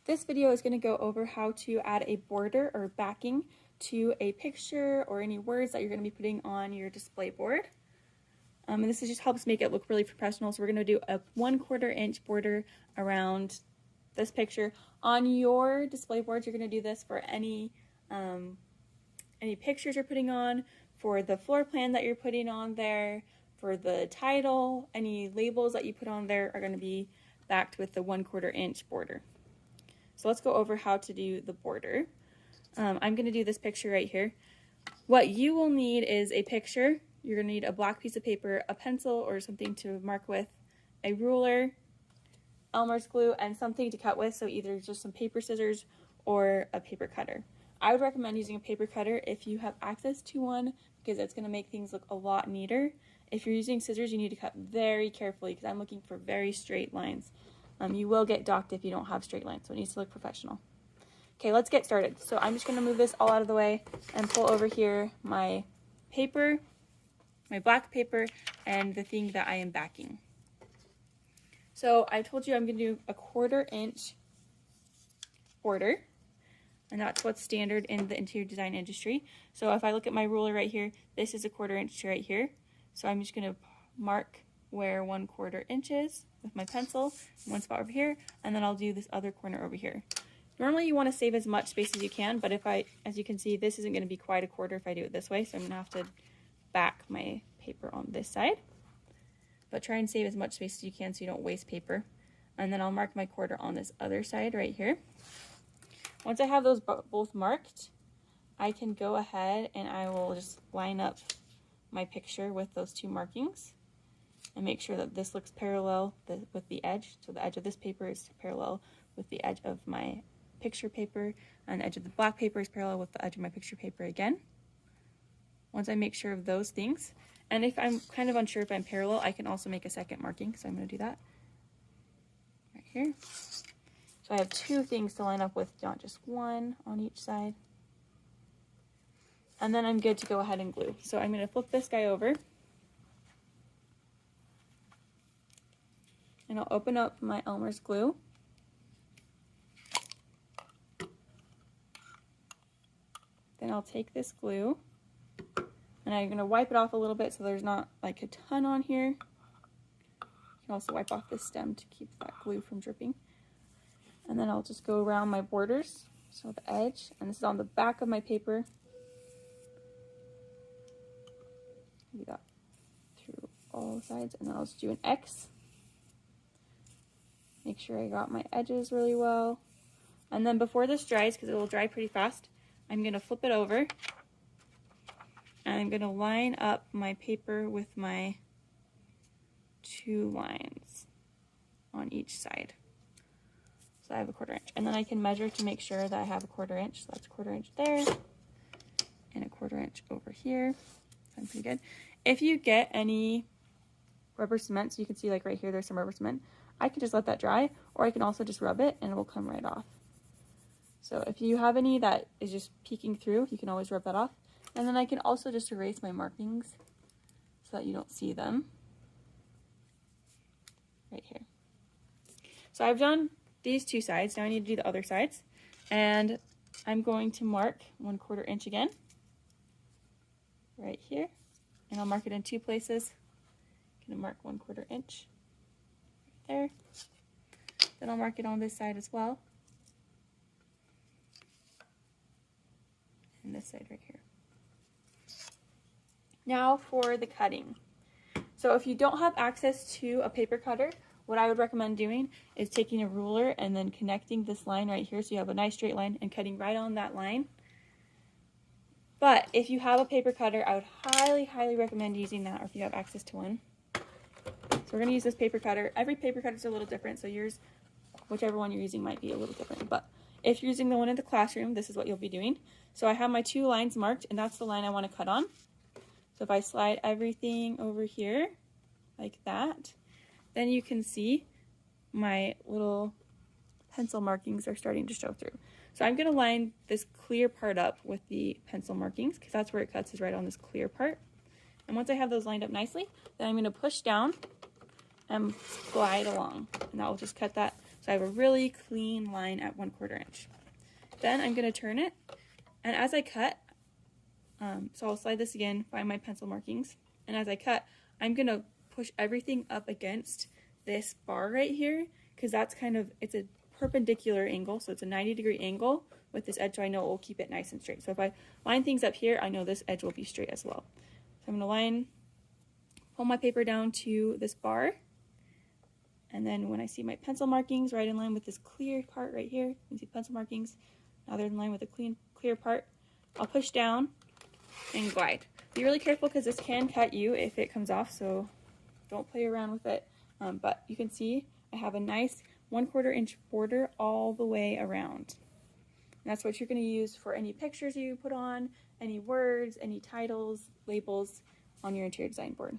This video is going to go over how to add a border or backing to a picture or any words that you're going to be putting on your display board. And this just helps make it look really professional. So we're going to do a 1/4 inch border around this picture. On your display boards, you're going to do this for any pictures you're putting on, for the floor plan that you're putting on there, for the title. Any labels that you put on there are going to be backed with the 1/4 inch border. So let's go over how to do the border. I'm going to do this picture right here. What you will need is a picture. You're going to need a black piece of paper, a pencil or something to mark with, a ruler, Elmer's glue, and something to cut with, so either just some paper scissors or a paper cutter. I would recommend using a paper cutter if you have access to one, because it's going to make things look a lot neater. If you're using scissors, you need to cut very carefully, because I'm looking for very straight lines. You will get docked if you don't have straight lines, so it needs to look professional. Okay, let's get started. So I'm just going to move this all out of the way and pull over here my paper, my black paper, and the thing that I am backing. So I told you I'm going to do a 1/4 inch border, and that's what's standard in the interior design industry. So if I look at my ruler right here, this is a 1/4 inch right here. So I'm just going to mark where 1/4 inch is with my pencil, one spot over here, and then I'll do this other corner over here. Normally you want to save as much space as you can, but as you can see, this isn't going to be quite a 1/4 if I do it this way, so I'm going to have to back my paper on this side. But try and save as much space as you can so you don't waste paper. And then I'll mark my 1/4 on this other side right here. Once I have those both marked, I can go ahead and I will just line up my picture with those two markings and make sure that this looks parallel with the edge. So the edge of this paper is parallel with the edge of my picture paper, and the edge of the black paper is parallel with the edge of my picture paper again. Once I make sure of those things, and if I'm kind of unsure if I'm parallel, I can also make a second marking, so I'm going to do that right here. So I have two things to line up with, not just one on each side. And then I'm good to go ahead and glue. So I'm going to flip this guy over, and I'll open up my Elmer's glue. Then I'll take this glue, and I'm going to wipe it off a little bit so there's not like a ton on here. You can also wipe off this stem to keep that glue from dripping. And then I'll just go around my borders, so the edge, and this is on the back of my paper. Do that through all sides, and then I'll just do an X. Make sure I got my edges really well. And then before this dries, because it will dry pretty fast, I'm going to flip it over, and I'm going to line up my paper with my two lines on each side. So I have a 1/4 inch, and then I can measure to make sure that I have a 1/4 inch. So that's a 1/4 inch there, and a 1/4 inch over here. Sounds pretty good. If you get any rubber cement, so you can see like right here, there's some rubber cement, I can just let that dry, or I can also just rub it and it will come right off. So if you have any that is just peeking through, you can always rub that off. And then I can also just erase my markings so that you don't see them. Right here. So I've done these two sides. Now I need to do the other sides. And I'm going to mark 1/4 inch again. Right here. And I'll mark it in two places. I'm going to mark 1/4 inch. Right there. Then I'll mark it on this side as well. And this side right here. Now for the cutting. So if you don't have access to a paper cutter, what I would recommend doing is taking a ruler and then connecting this line right here so you have a nice straight line and cutting right on that line. But if you have a paper cutter, I would highly recommend using that, or if you have access to one. So we're going to use this paper cutter. Every paper cutter is a little different, so yours, whichever one you're using, might be a little different. But if you're using the one in the classroom, this is what you'll be doing. So I have my two lines marked, and that's the line I want to cut on. So if I slide everything over here like that, then you can see my little pencil markings are starting to show through. So I'm going to line this clear part up with the pencil markings, because that's where it cuts, is right on this clear part. And once I have those lined up nicely, then I'm going to push down and glide along, and that will just cut that So I have a really clean line at 1/4 inch. Then I'm going to turn it, and as I cut, so I'll slide this again, find my pencil markings, and as I cut, I'm going to push everything up against this bar right here, because that's it's a perpendicular angle, so it's a 90-degree angle with this edge, so I know it will keep it nice and straight. So if I line things up here, I know this edge will be straight as well. So I'm going to pull my paper down to this bar, and then when I see my pencil markings right in line with this clear part right here, you can see pencil markings, now they're in line with the clear part, I'll push down and glide. Be really careful because this can cut you if it comes off, so don't play around with it. But you can see I have a nice 1/4 inch border all the way around. And that's what you're going to use for any pictures you put on, any words, any titles, labels on your interior design board.